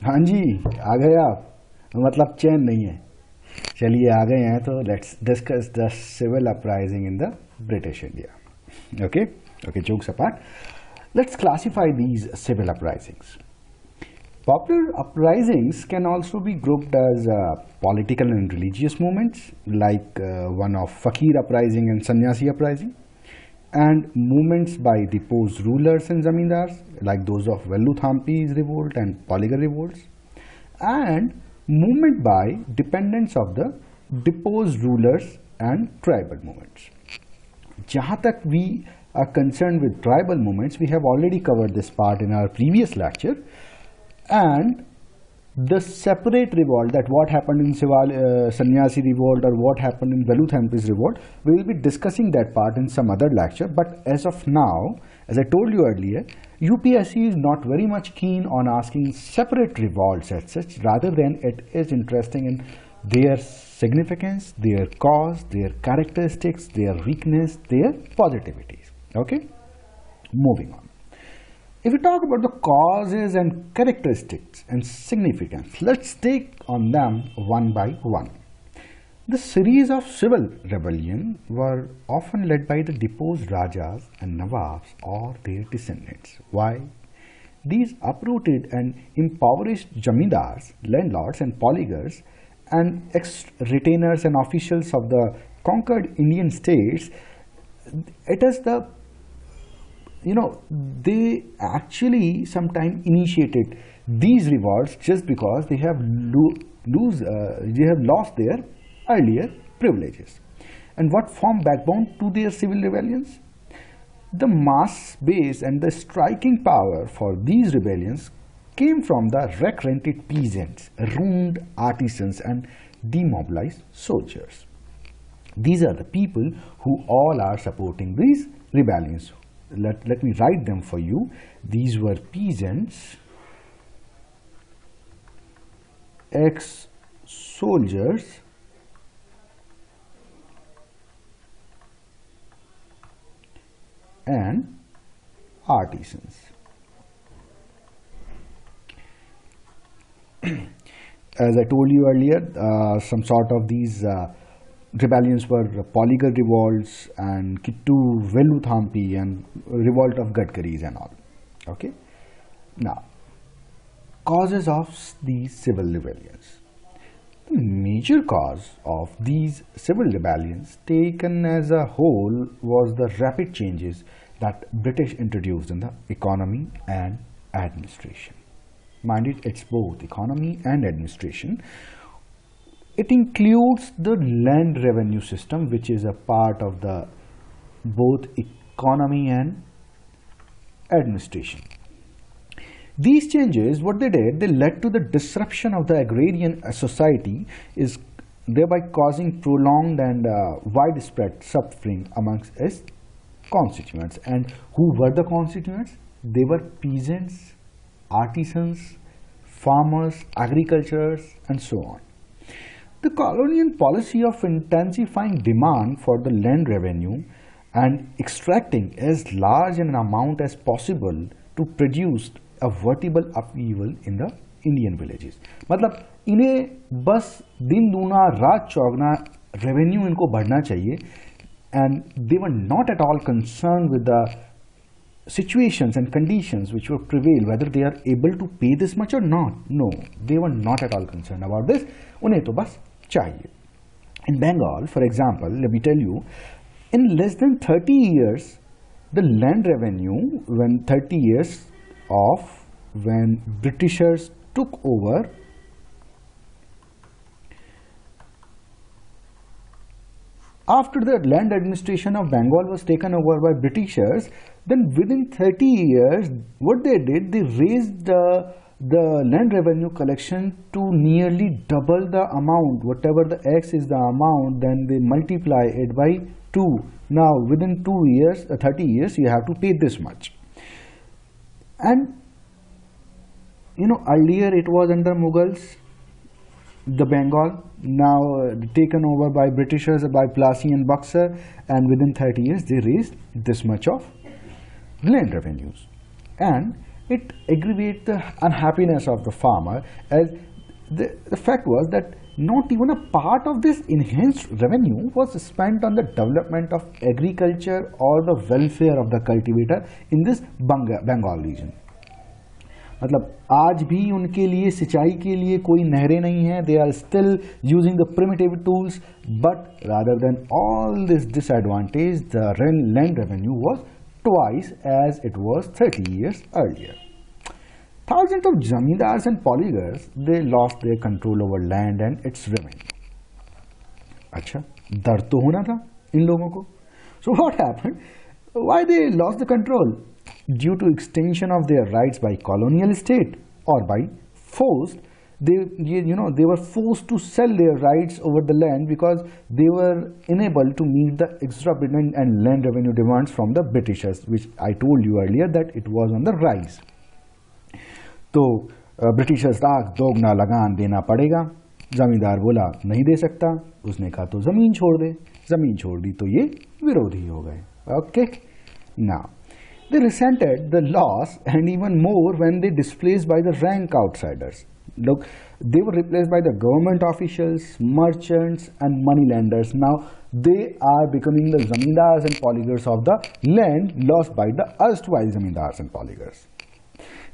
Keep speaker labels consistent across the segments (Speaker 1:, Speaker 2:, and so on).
Speaker 1: हाँ जी, आ गए आप। मतलब चैन नहीं है। चलिए आ गए हैं तो let's discuss the civil uprising in the British India. Okay okay, jokes apart, let's classify these civil uprisings. Popular uprisings can also be grouped as political and religious movements, like one of Fakir uprising and Sannyasi uprising, and movements by deposed rulers and zamindars, like those of Velluthampi's revolt and Poligar revolts, and movement by dependents of the deposed rulers and tribal movements. Jahan tak we are concerned with tribal movements, we have already covered this part in our previous lecture, and the separate revolt, that what happened in Sannyasi revolt or what happened in Velluthampi's revolt, we will be discussing that part in some other lecture. But as of now, as I told you earlier, UPSC is not very much keen on asking separate revolts as such, rather than it is interesting in their significance, their cause, their characteristics, their weakness, their positivities. Okay, moving on. If we talk about the causes and characteristics and significance, let's take on them one by one. The series of civil rebellion were often led by the deposed Rajas and Nawabs or their descendants. Why? These uprooted and impoverished jamindars, landlords and polygars, and ex-retainers and officials of the conquered Indian states, it is the they actually sometimes initiated these revolts just because they have lost their earlier privileges. And what formed backbone to their civil rebellions? The mass base and the striking power for these rebellions came from the wreck-rented peasants, ruined artisans, and demobilized soldiers. These are the people who all are supporting these rebellions. Let me write them for you. These were peasants, ex-soldiers, and artisans. As I told you earlier, some sort of these rebellions were Poligar revolts and Kittu Velluthampi and revolt of Gadkaris and all. Okay. Now, causes of these civil rebellions. The major cause of these civil rebellions taken as a whole was the rapid changes that British introduced in the economy and administration. Mind it, it's both economy and administration. It includes the land revenue system, which is a part of the both economy and administration. These changes, what they did, they led to the disruption of the agrarian society, is thereby causing prolonged and widespread suffering amongst its constituents. And who were the constituents? They were peasants, artisans, farmers, agriculturists, and so on. The colonial policy of intensifying demand for the land revenue and extracting as large an amount as possible to produce a vertical upheaval in the Indian villages. मतलब इन्हें बस दिन दूना रात चौगना revenue इनको बढ़ना चाहिए, and they were not at all concerned with the situations and conditions which will prevail, whether they are able to pay this much or not. No, they were not at all concerned about this. उन्हें तो बस चाहिए. In Bengal, for example, let me tell you, in less than 30 years, the land revenue, when 30 years of when Britishers took over, after the land administration of Bengal was taken over by Britishers, then within 30 years, what they did, they raised the land revenue collection to nearly double the amount. Whatever the X is the amount, then they multiply it by 2. Now, within 2 years, 30 years, you have to pay this much. And, earlier it was under Mughals, the Bengal, now taken over by Britishers, by Plassey and Buxar, and within 30 years they raised this much of land revenues. And it aggravated the unhappiness of the farmer, as the fact was that not even a part of this enhanced revenue was spent on the development of agriculture or the welfare of the cultivator in this Bengal region. मतलब आज भी उनके लिए सिंचाई के लिए कोई नहरें नहीं हैं. They are still using the primitive tools, but rather than all this disadvantage, the land revenue was twice as it was 30 years earlier. Thousands of zamindars and polygars, they lost their control over land and its revenue. अच्छा, दर्द तो होना था इन लोगों को. So what happened? Why they lost the control? Due to extension of their rights by colonial state or by forced, they were forced to sell their rights over the land because they were unable to meet the exorbitant and land revenue demands from the Britishers, which I told you earlier that it was on the rise. तो Britishers दोगुना लगान देना पड़ेगा. जमींदार बोला नहीं दे सकता. उसने कहा तो जमीन छोड़ दे. जमीन छोड़ दी तो ये विरोधी हो गए. Okay, now they resented the loss and even more when they displaced by the rank outsiders. Look, they were replaced by the government officials, merchants and moneylenders. Now they are becoming the zamindars and polygars of the land lost by the erstwhile zamindars and polygars.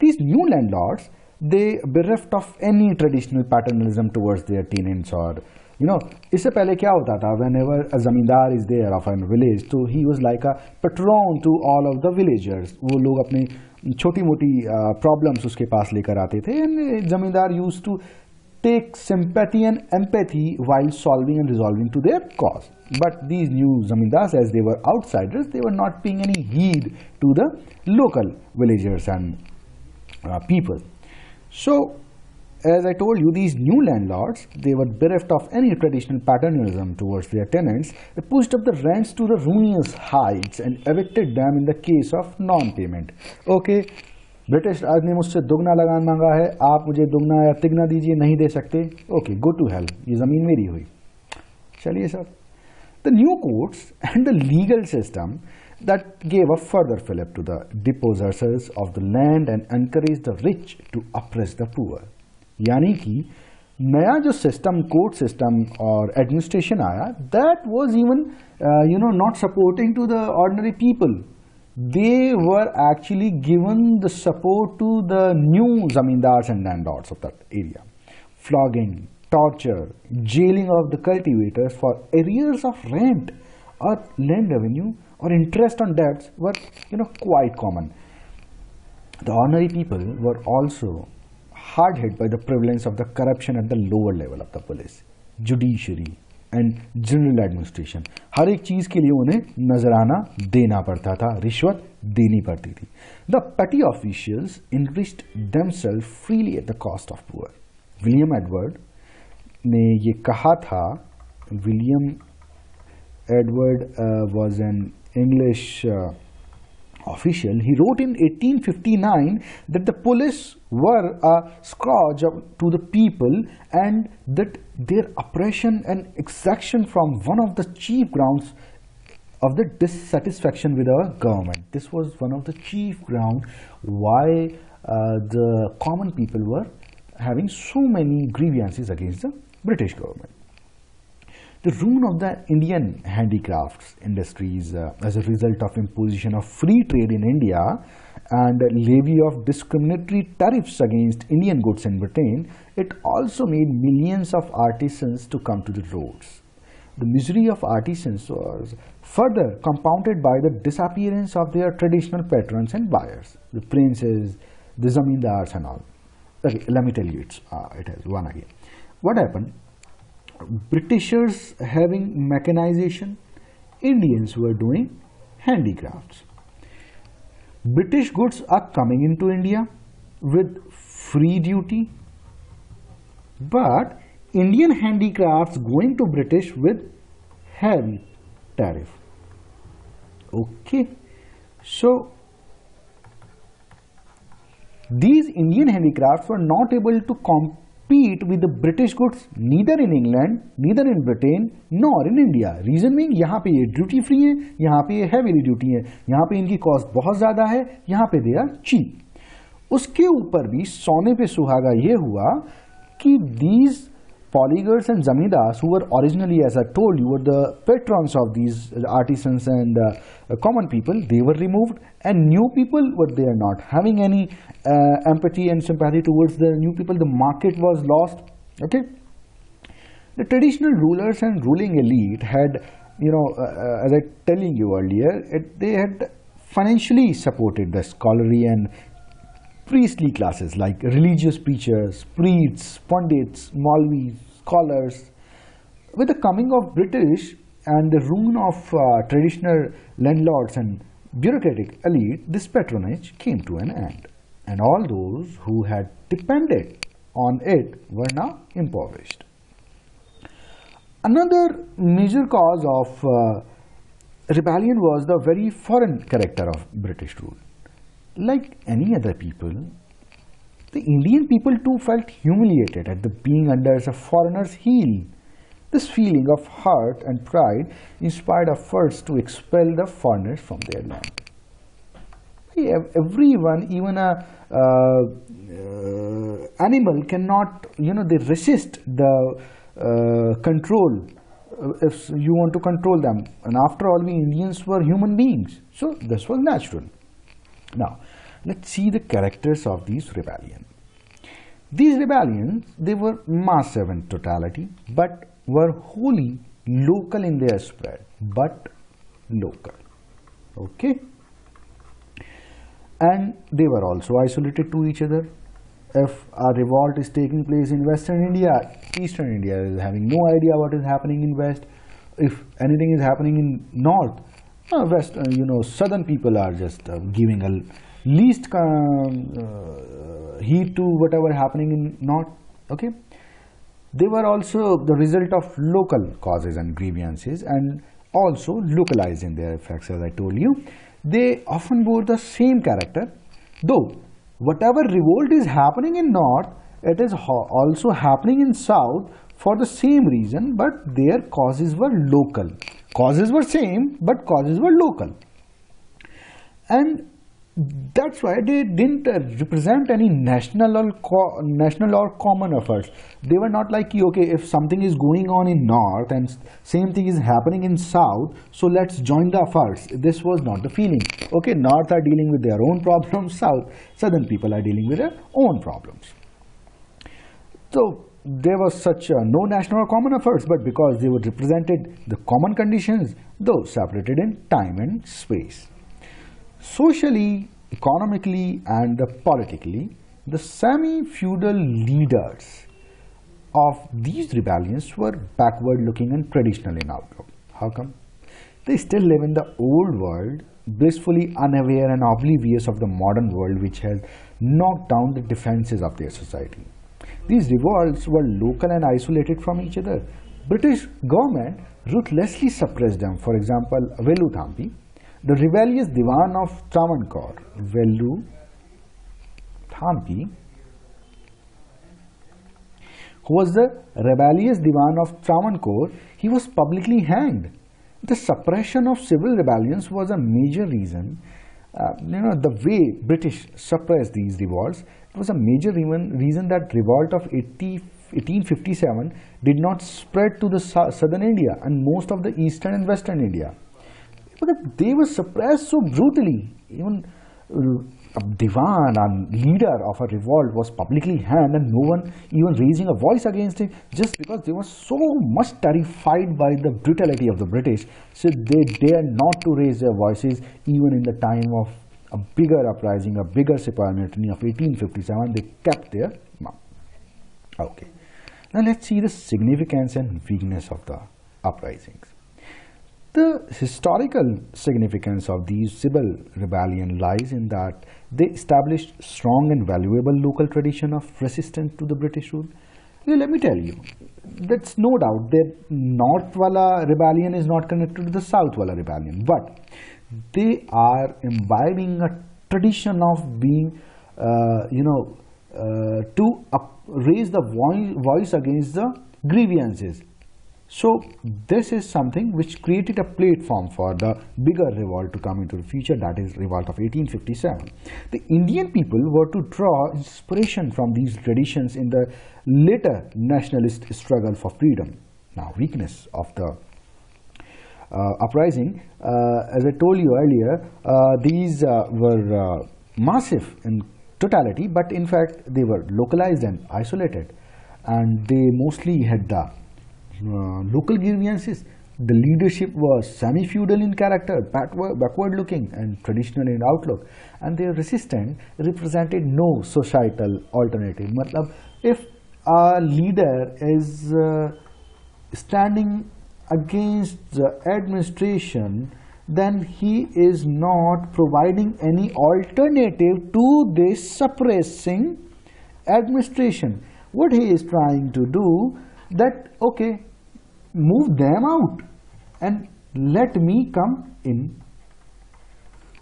Speaker 1: These new landlords, they bereft of any traditional paternalism towards their tenants, or इससे पहले क्या होता था, whenever a zamindar is there of a village, तो he was like a patron to all of the villagers. वो लोग अपने छोटी मोटी problems उसके पास लेकर आते थे, and zamindar used to take sympathy and empathy while solving and resolving to their cause. But these new zamindars, as they were outsiders, they were not paying any heed to the local villagers and people. So as I told you, these new landlords, they were bereft of any traditional paternalism towards their tenants. They pushed up the rents to the ruinous heights and evicted them in the case of non-payment. Okay, British Raj ने मुझसे दुगना लगान मांगा है, आप मुझे दुगना या तिगना दीजिए, नहीं दे सकते. ओके, गो टू हेल, ये जमीन मेरी हुई. चलिए sir. The new courts and the legal system that gave a further fillip to the dispossessors of the land and encouraged the rich to oppress the poor. यानी कि नया जो system, court system और एडमिनिस्ट्रेशन आया, that was even not supporting to the ordinary people. They were actually given the support to the new zamindars and landlords of that area. Flogging, torture, jailing of the cultivators for arrears of rent और land revenue और interest on debts were quite common. The ordinary people were also hard hit by the prevalence of the corruption at the lower level of the police, judiciary and general administration. हर एक चीज के लिए उन्हें नजराना देना पड़ता था, रिश्वत देनी पड़ती थी. The petty officials enriched themselves freely at the cost of poor. William Edward ने ये कहा था. William Edward was an English official. He wrote in 1859 that the police were a scourge to the people and that their oppression and exaction from one of the chief grounds of the dissatisfaction with our government. This was one of the chief grounds why the common people were having so many grievances against the British government. The ruin of the Indian handicrafts industries as a result of imposition of free trade in India and levy of discriminatory tariffs against Indian goods in Britain, it also made millions of artisans to come to the roads. The misery of artisans was further compounded by the disappearance of their traditional patrons and buyers, the princes, the zamindars and all. Okay, let me tell you, it has one again. What happened? Britishers having mechanization, Indians were doing handicrafts. British goods are coming into India with free duty, but Indian handicrafts going to British with heavy tariff. Okay, so these Indian handicrafts were not able to compete with the British goods neither in England, neither in Britain, nor in India. Reason being, यहाँ पे ये duty free है, यहाँ पे ये heavily duty है, यहाँ पे इनकी कॉस्ट बहुत ज़्यादा है, यहाँ पे दे आर चीप. उसके ऊपर भी सोने पे सुहागा ये हुआ कि these polygars and zamindars, who were originally, as I told you, were the patrons of these artisans and common people, they were removed, and new people were there not having any empathy and sympathy towards the new people. The market was lost. Okay, the traditional rulers and ruling elite had, as I telling you earlier, they had financially supported the scholarly and priestly classes like religious preachers, priests, pundits, Maulvis, scholars. With the coming of British and the ruin of traditional landlords and bureaucratic elite, this patronage came to an end, and all those who had depended on it were now impoverished. Another major cause of rebellion was the very foreign character of British rule. Like any other people, the Indian people too felt humiliated at the being under a foreigner's heel. This feeling of hurt and pride inspired efforts to expel the foreigners from their land. Everyone, even a animal cannot, they resist the control if you want to control them. And after all, we Indians were human beings, so this was natural. Now, let's see the characters of these rebellions. These rebellions, they were massive in totality, but were wholly local in their spread, but local. Okay? And they were also isolated to each other. If a revolt is taking place in Western India, Eastern India is having no idea what is happening in West. If anything is happening in North, West, Southern people are just giving a least heed to whatever happening in North. Okay, they were also the result of local causes and grievances, and also localized in their effects. As I told you, they often bore the same character, though whatever revolt is happening in North, it is also happening in South for the same reason, but their causes were local. Causes were same, but causes were local. And that's why they didn't represent any national or common efforts. They were not like, okay, if something is going on in North and same thing is happening in South, so let's join the efforts. This was not the feeling. Okay, North are dealing with their own problems, Southern people are dealing with their own problems. So there was such no national or common efforts, but because they were represented the common conditions, though separated in time and space. Socially, economically, and politically, the semi-feudal leaders of these rebellions were backward-looking and traditional in outlook. How come? They still live in the old world, blissfully unaware and oblivious of the modern world, which has knocked down the defenses of their society. These revolts were local and isolated from each other. British government ruthlessly suppressed them. For example, Velu Thampi, the rebellious Diwan of Travancore, Velu Thampi, who was the rebellious Diwan of Travancore, he was publicly hanged. The suppression of civil rebellions was a major reason. The way British suppressed these revolts, it was a major reason that revolt of 1857 did not spread to the southern India and most of the eastern and western India. Because they were suppressed so brutally. Even a divan, a leader of a revolt, was publicly hanged, and no one even raising a voice against him, just because they were so much terrified by the brutality of the British. So they dare not to raise their voices even in the time of a bigger uprising, a bigger Sepoy Mutiny of 1857. They kept their mouth. Okay. Now let's see the significance and weakness of the uprisings. The historical significance of these civil rebellion lies in that they established strong and valuable local tradition of resistance to the British rule. Let me tell you, that's no doubt that North Wala rebellion is not connected to the South Wala rebellion, but they are imbibing a tradition of being, to raise the voice against the grievances. So this is something which created a platform for the bigger revolt to come into the future, that is revolt of 1857. The Indian people were to draw inspiration from these traditions in the later nationalist struggle for freedom. Now, weakness of the uprising, as I told you earlier, these were massive in totality, but in fact they were localized and isolated, and they mostly had the local grievances. The leadership was semi-feudal in character, backward-looking, and traditional in outlook, and their resistance represented no societal alternative. Matlab, if a leader is standing against the administration, then he is not providing any alternative to this suppressing administration. What he is trying to do, that okay, move them out and let me come in.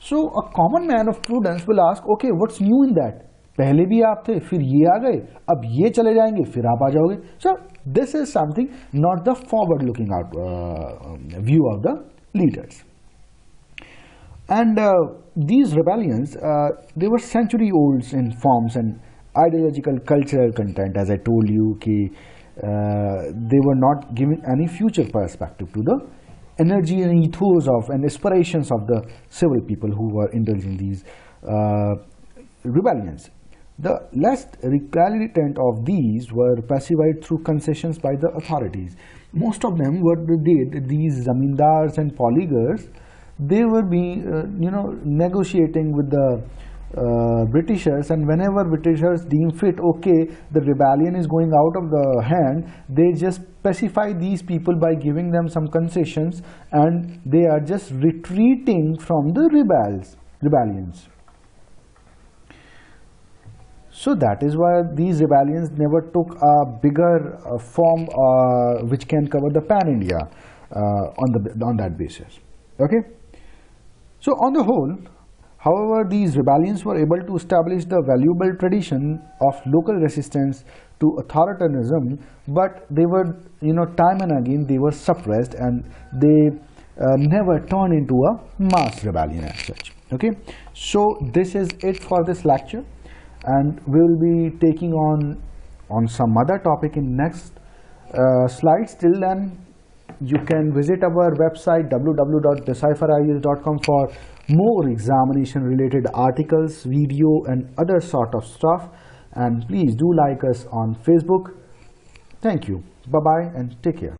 Speaker 1: So a common man of prudence will ask, okay, what's new in that? पहले भी आप थे, फिर ये आ गए, अब ये चले जाएंगे, फिर आप आ जाओगे. So this is something, not the forward-looking out view of the leaders. And these rebellions, they were century-old in forms and ideological, cultural content. As I told you, they were not giving any future perspective to the energy and ethos of and aspirations of the civil people who were indulging these rebellions. The less recalcitrant of these were pacified through concessions by the authorities. Most of them, what they did, these zamindars and polygars, they were being, negotiating with the Britishers, and whenever Britishers deem fit, okay, the rebellion is going out of the hand, they just pacify these people by giving them some concessions, and they are just retreating from the rebellions. So that is why these rebellions never took a bigger form which can cover the pan-India on that basis. Okay. So on the whole, however, these rebellions were able to establish the valuable tradition of local resistance to authoritarianism, but they were, time and again they were suppressed, and they never turned into a mass rebellion as such. Okay. So this is it for this lecture, and we will be taking on some other topic in next slides. Till then, you can visit our website www.decipherias.com for more examination related articles, video, and other sort of stuff. And please do like us on Facebook. Thank you. Bye bye and take care.